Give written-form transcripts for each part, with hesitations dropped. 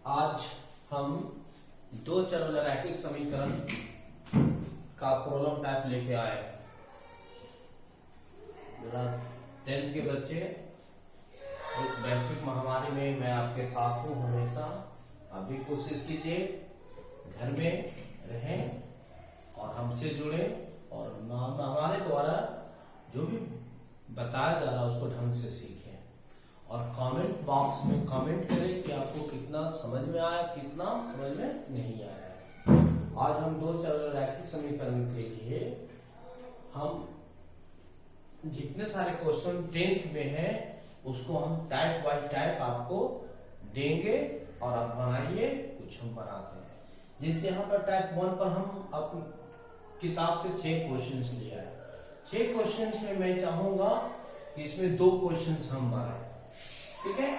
आज हम दो चर रैखिक समीकरण का प्रॉब्लम टाइप लेके आए हैं। 10th के बच्चे, इस वैश्विक महामारी में मैं आपके साथ हूँ हमेशा। आप भी कोशिश कीजिए घर में रहें और हमसे जुड़े और हमारे द्वारा जो भी बताया जा रहा है उसको ढंग से सीखें और कमेंट बॉक्स में कमेंट करें कि आपको कितना समझ में आया, कितना समझ में नहीं आया। आज हम दो चर रैखिक समीकरण के लिए हम जितने सारे क्वेश्चन 10th में हैं उसको हम टाइप बाय टाइप आपको देंगे और आप बनाइए। कुछ हम बनाते हैं। जैसे यहाँ पर टाइप 1 पर हम अपनी किताब से 6 क्वेश्चंस लिया है। 6 क्वेश्चंस में मैं चाहूंगा कि इसमें 2 क्वेश्चंस हम बनाए। ठीक है,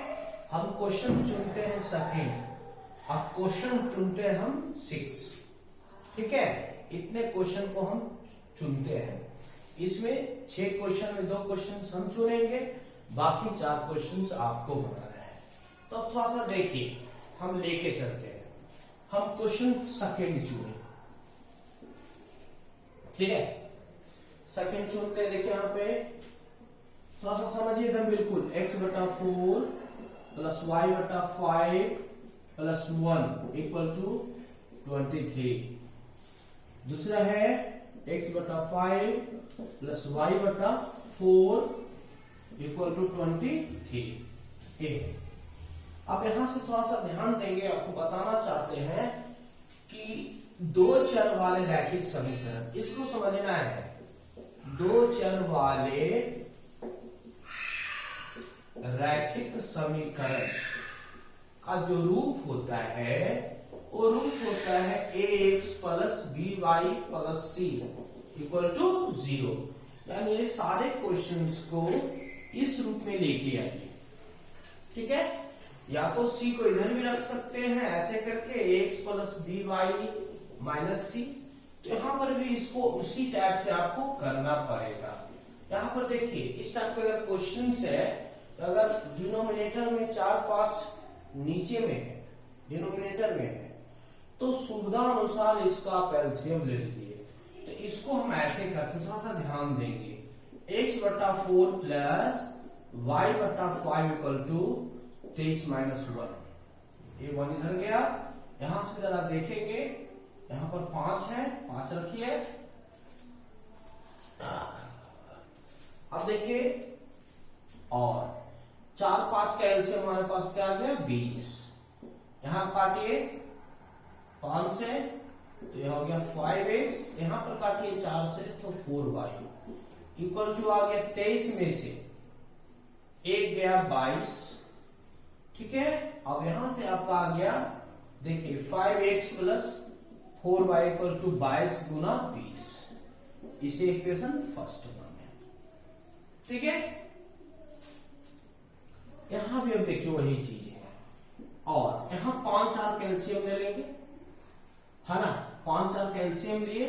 हम क्वेश्चन चुनते हैं सेकंड, अब क्वेश्चन चुनते हैं हम 6। ठीक है, इतने क्वेश्चन को हम चुनते हैं। इसमें 6 क्वेश्चन में 2 क्वेश्चन हम चुनेंगे, बाकी 4 क्वेश्चन आपको बनाना है। तो अब थोड़ा सा देखिए, हम लेके चलते हैं। हम क्वेश्चन सेकंड चुने। ठीक है, सेकंड चुनते हैं। देखिए यहाँ पे थोड़ा सा समझिए एकदम बिल्कुल। x/4 plus y/5 plus 1 equal to 23। दूसरा है x/5 plus y/4 equal to 23। अब यहां से थोड़ा सा ध्यान देंगे। आपको बताना चाहते हैं कि 2 चर वाले रैखिक समीकरण, इसको समझना है। 2 चर वाले रैखिक समीकरण का जो रूप होता है वो रूप होता है ax plus by plus c equal to 0। यानी ये सारे क्वेश्चंस को इस रूप में लेके आइए। ठीक है, या तो c को इधर भी रख सकते हैं ऐसे करके ax plus by minus c। तो यहाँ पर भी इसको उसी टाइप से आपको करना पड़ेगा। यहाँ पर देखिए, इस टाइप का अगर क्वेश्चन है, अगर डिनोमिनेटर में 4-5 नीचे में है, डिनोमिनेटर में है, तो सुविधा अनुसार इसका आप एलसीएम ले लीजिए। तो इसको हम ऐसे करते, थोड़ा सा ध्यान देंगे। x/4 plus y/5 equal to 23 minus 1। ये 1 इधर गया। यहां से जरा देखेंगे, यहाँ पर 5 है, 5 रखिए। अब देखिए, और 4-5 का एलसीएम हमारे पास क्या आ गया 20। यहां काटिए 5 से तो यह हो गया 5x। यहां पर काटिए 4 से तो 4y इक्वल टू आ गया 23 में से 1 गया 22। ठीक है, अब यहां से आपका आ गया, देखिए 5x plus 4y equal to 22 गुना 20। इसे इक्वेशन फर्स्ट बन गया। ठीक है, यहां भी अब देखिए वही चीज है। और यहां 5-4 कैल्शियम ले लेंगे, है ना। 5-4 कैल्शियम लिए,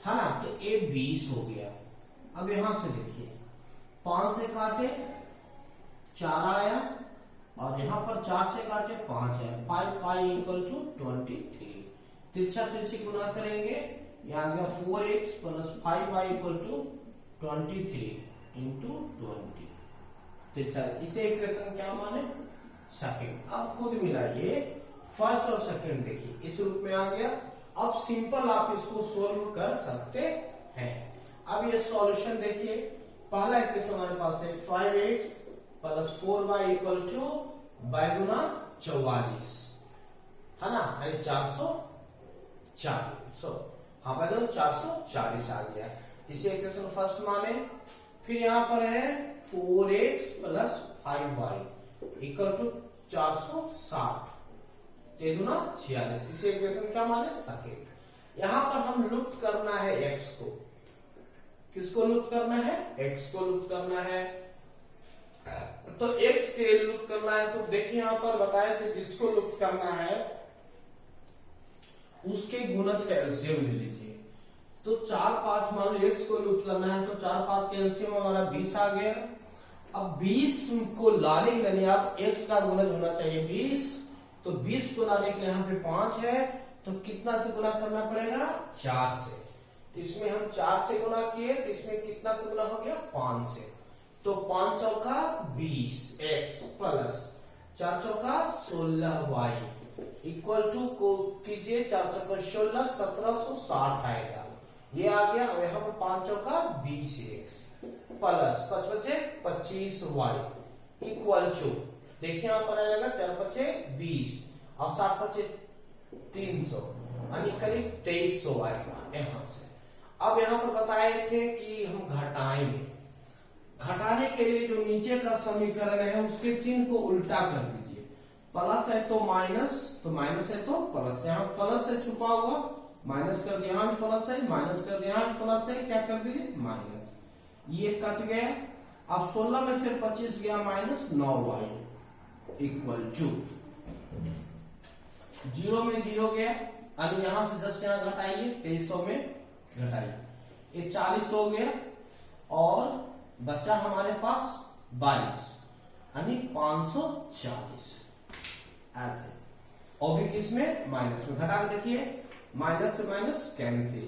है ना, तो ये 20 हो गया। अब यहां से देखिए, 5 से काटे 4 आया और यहां पर 4 से काटे 5 है। 5 इक्वल टू 23। तिरछा तिरछी गुना करेंगे, यहां गया 4x plus 5y equal to 23 into 20। इसे इक्वेशन क्या माने सेकंड। अब खुद मिलाइए, फर्स्ट और सेकंड देखिए इस रूप में आ गया। अब सिंपल आप इसको सोल्व कर सकते हैं। अब ये सॉल्यूशन देखिए, पहला इक्वेशन हमारे पास है 5x plus 4y equal to गुना 44, है ना, यानी 440। हाँ भाई, 440 आ गया। इसे इक्वेशन फर्स्ट माने। फिर यहाँ पर है 4x plus 5y equal to 460 गुना 46। इसे इक्वेशन क्या माने सेकंड। यहाँ पर हम लुप्त करना है x को। किसको लुप्त करना है? x को लुप्त करना है। तो x के लुप्त करना है, तो देखिए यहाँ पर बताया कि जिसको लुप्त करना है उसके गुणज का एलसीएम ले लीजिए। तो 4-5 मान लो x को लुप्त करना है, तो 4-5 का एलसीएम हमारा 20 आ गया। अब 20 को लाने के लिए आप x का गुणज होना चाहिए 20 तो 20 को लाने के लिए यहाँ पे 5 है, तो कितना से गुना करना पड़ेगा? 4 से। तो इसमें हम 4 से गुना किए, तो इसमें कितना से गुना हो गया? 5 से। तो 5 चौका 20 x प्लस 4 चौका 16y इक्वल टू को कीजिए 4 चौका 16 1760 आएगा। ये आ गया। यहाँ पर 5 चौका 20x प्लस 5 बचे 25y इक्वल टू, देखिए यहाँ पर आ जाएगा 4 बचे 20 और 7 बचे 300 यानी करीब 2300 आएगा यहाँ से। अब यहाँ पर बताए थे कि हम घटाएंगे। घटाने के लिए जो नीचे का समीकरण है उसके चिन्ह को उल्टा कर दीजिए। प्लस है तो माइनस, तो माइनस है तो प्लस। यहाँ प्लस है छुपा हुआ, माइनस कर दिया, यहाँ प्लस है, माइनस कर दिया, यहाँ प्लस है, क्या कर दीजिए? माइनस। ये कट गया। अब 16 में फिर 25 गया माइनस 9y इक्वल टू 0 में 0 गया, यानी यहाँ से 10 यहाँ घटाइए, 2300 में घटाइए, ये 40 हो गया और बचा हमारे पास 22 यानी 540 ऐसे। और भी किसमें? माइनस में। घटा के देखिए, माइनस से माइनस कैंसिल।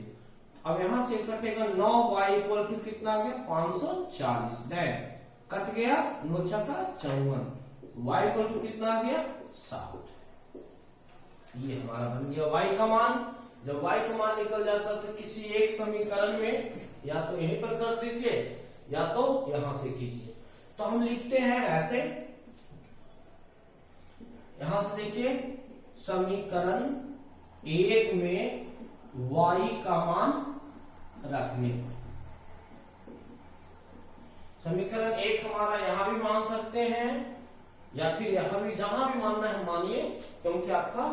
अब यहां से कटेगा 9y इक्वल टू कितना आ गया? 540। डेट कट गया, 9 छक्का 54, y इक्वल टू कितना आ गया? 7। ये हमारा बन गया y का मान। जब y का मान निकल जाता है तो किसी एक समीकरण में या तो यहीं पर कर दीजिए या तो यहां से कीजिए। तो हम लिखते हैं ऐसे, यहां से देखिए समीकरण 1 में y का मान रखने पर। समीकरण 1 हमारा यहां भी मान सकते हैं या फिर यहां भी, जहां भी मानना है मानिए, क्योंकि आपका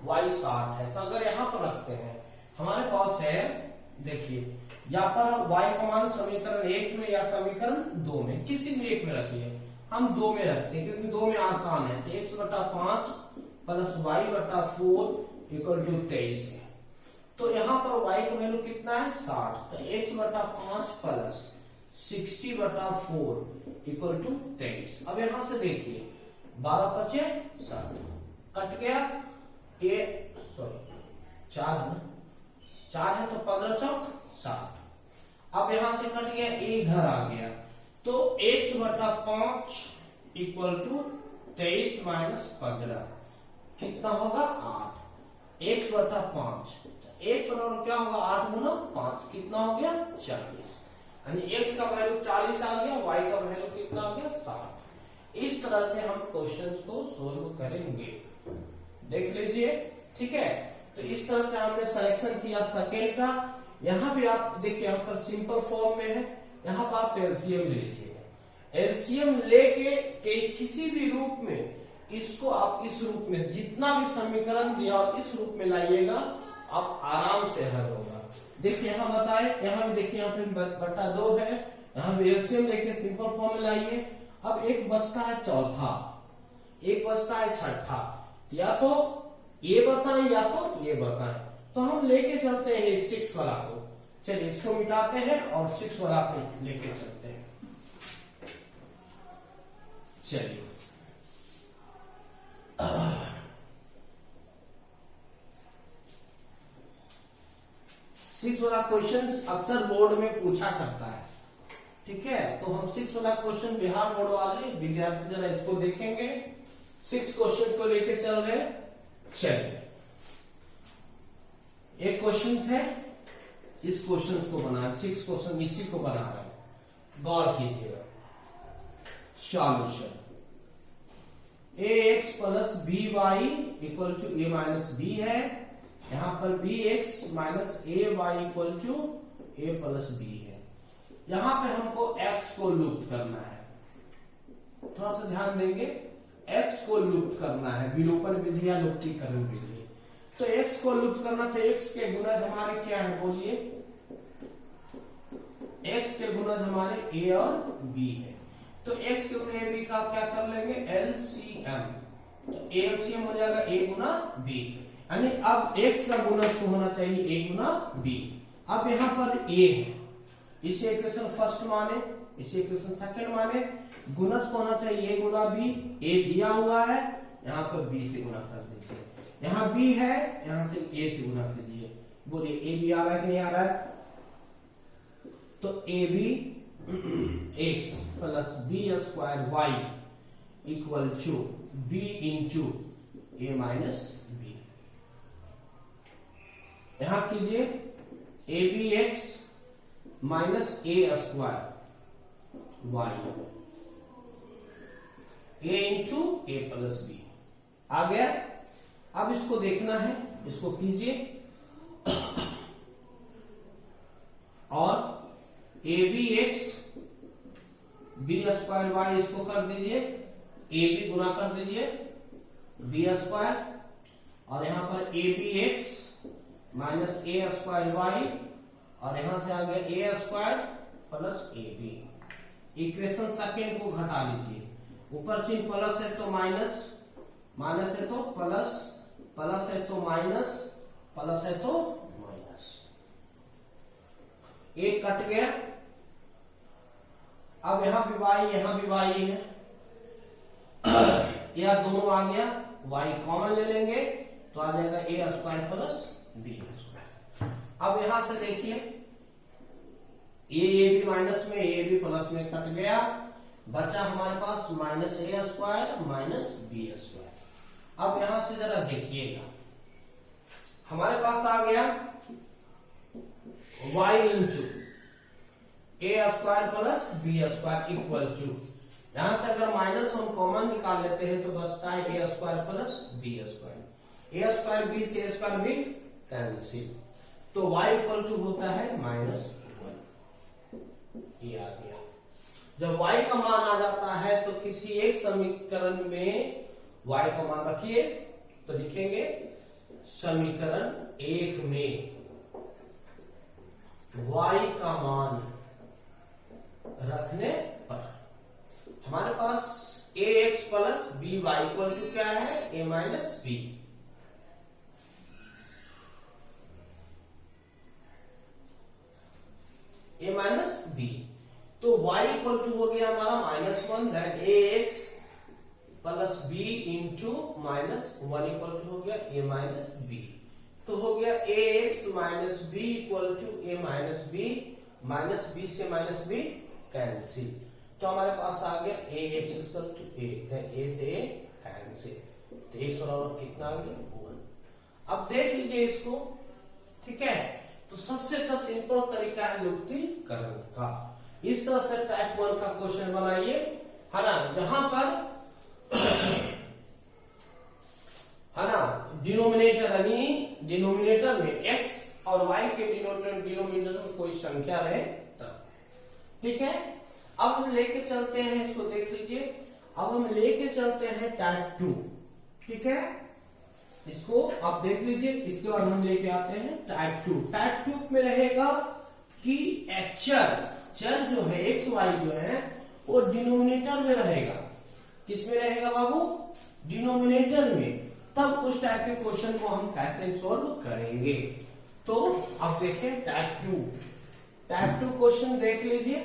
y 60 है। तो अगर यहां पर रखते हैं, हमारे पास है, देखिए यहाँ पर y का मान समीकरण 1 में या समीकरण 2 में, किसी भी एक में रखिए। हम 2 में रखते हैं क्योंकि 2 में आसान है। तो x/5 plus y/4 equal to 23 है। तो यहाँ पर y का वैल्यू कितना है? 60। तो x/5 प्लस 60/4 इक्वल टू 23। अब यहाँ से देखिए 12 बचे 7 कट गया, ये सॉरी 4 है ना, 4 है तो 15 चौक 60। अब यहां से कट गया, ए इधर आ गया, तो x/5 इक्वल टू 23 माइनस 15 कितना होगा? 8। x/5 1 बराबर क्या होगा? 8 गुना 5 कितना हो गया? 40। यानी x का वैल्यू 40 आ गया, y का वैल्यू कितना आ गया? 60। इस तरह से हम क्वेश्चंस को सोल्व करेंगे। देख लीजिए, ठीक है। तो इस तरह से हमने सिलेक्शन किया सेकेंड का। यहाँ भी आप देखिए, यहाँ पर सिंपल फॉर्म में है, यहाँ पर आप एलसीएम ले लीजिएगा। एलसीएम लेके किसी भी रूप में इसको आप इस रूप में, जितना भी समीकरण दिया इस रूप में लाइएगा, आप आराम से हल होगा। देखिए यहाँ बताए, यहाँ भी देखिए, यहाँ पे बटा 2 है, यहाँ भी एलसीएम लेके सिंपल फॉर्म में लाइए। अब एक बचता है चौथा, एक बचता है छठा, या तो ये बताएं या तो ये बताएं। तो हम लेके चलते हैं 6 वाला को। चलिए इसको मिटाते हैं और 6 वाला को लेके चलते हैं। चलिए 6 वाला क्वेश्चन अक्सर बोर्ड में पूछा करता है, ठीक है। तो हम 6 वाला क्वेश्चन बिहार बोर्ड वाले विद्यार्थी जरा इसको देखेंगे। 6 क्वेश्चन को लेके चल रहे। चलिए एक क्वेश्चन है, इस क्वेश्चन को बना, 6 क्वेश्चन इसी को बना रहे हैं, गौर कीजिएगा। Solution ax plus by equal to a minus b है। यहाँ पर bx minus ay equal to a plus b है। यहाँ पे हमको x को लुप्त करना है, थोड़ा सा ध्यान देंगे। x को लुप्त करना है, विलोपन विधि या लुप्तीकरण विधि। तो x को लुप्त करना, तो x के गुणज हमारे क्या है बोलिए? x के गुणज हमारे a और b है। तो x के गुना b का क्या कर लेंगे? LCM। तो LCM हो जाएगा a गुना b, यानी अब x का गुणज को होना चाहिए a गुना b। अब यहाँ पर a है, इसे इक्वेशन फर्स्ट माने, इसे इक्वेशन सेकंड माने। गुणज को होना चाहिए a गुना b, a दिया हुआ है, यहाँ पर बी से गुना कर दीजिए, यहाँ बी है यहाँ से ए से गुना कर दीजिए। बोलिए ए बी आ रहा है कि नहीं आ रहा है? तो a b x plus b square y equal to b into a minus b. यहां कीजिए a b x minus a square y, a into a plus b आ गया। अब इसको देखना है, इसको कीजिए और a b x b square y इसको कर दीजिए, ए बी गुना कर दीजिए बी स्क्वायर, और यहां पर a b x minus a square y, और यहां से आ गया a square plus a b. Equation second को घटा लीजिए, ऊपर चिन्ह प्लस है तो माइनस, माइनस है तो प्लस, प्लस है तो माइनस, प्लस है तो माइनस, एक कट गया। अब यहां भी वाई यहाँ भी वाई है, यार दोनों आ गया, वाई कॉमन ले लेंगे तो आ जाएगा a square plus b square. अब यहां से देखिए ए बी माइनस में ए बी प्लस में कट गया, बचा हमारे पास minus a square minus b square. अब यहां से जरा देखिएगा, हमारे पास आ गया y into a square plus b square equal to, यहां से अगर माइनस हम कॉमन निकाल लेते हैं तो बचता है ए स्क्वायर प्लस बी स्क्वायर। ए स्क्वायर बी से ए स्क्वायर बी कैंसिल, तो वाई इक्वल टू होता है माइनस 1। ये आ गया। जब y का मान आ जाता है तो किसी एक समीकरण में y का मान रखिए, तो लिखेंगे समीकरण 1 में y का मान रखने पर हमारे पास a x plus b y equal to क्या है? A minus b. A minus b, तो y इक्वल टू हो गया हमारा -1, that a x plus b into -1 equal to हो गया ए माइनस बी। तो हो गया a x minus b equal to a minus b, minus b से माइनस बी कैंसिल, तो हमारे पास आ गया ए एक्स इक्वल टू ए से ए कैंसिल, तो एक बराबर कितना आ गया 1। अब देख लीजिए इसको, ठीक है। तो सबसे तो सिंपल तरीका है लुप्तीकरण का। इस तरह से टाइप 1 का क्वेश्चन बनाइए, है ना, जहां पर है ना डिनोमिनेटर यानी डिनोमिनेटर में x और y के डिनोमिनेटर में कोई संख्या रहे तब, ठीक है। अब हम लेके चलते हैं, इसको देख लीजिए, अब हम लेके चलते हैं टाइप 2, ठीक है। इसको आप देख लीजिए, इसके बाद हम लेके आते हैं टाइप 2। टाइप 2 में रहेगा कि चर जो है एक्स वाई जो है वो डिनोमिनेटर में रहेगा। किस में रहेगा बाबू? डिनोमिनेटर में। तब उस टाइप के क्वेश्चन को हम कैसे सॉल्व करेंगे, तो अब देखें टाइप 2 क्वेश्चन देख लीजिए।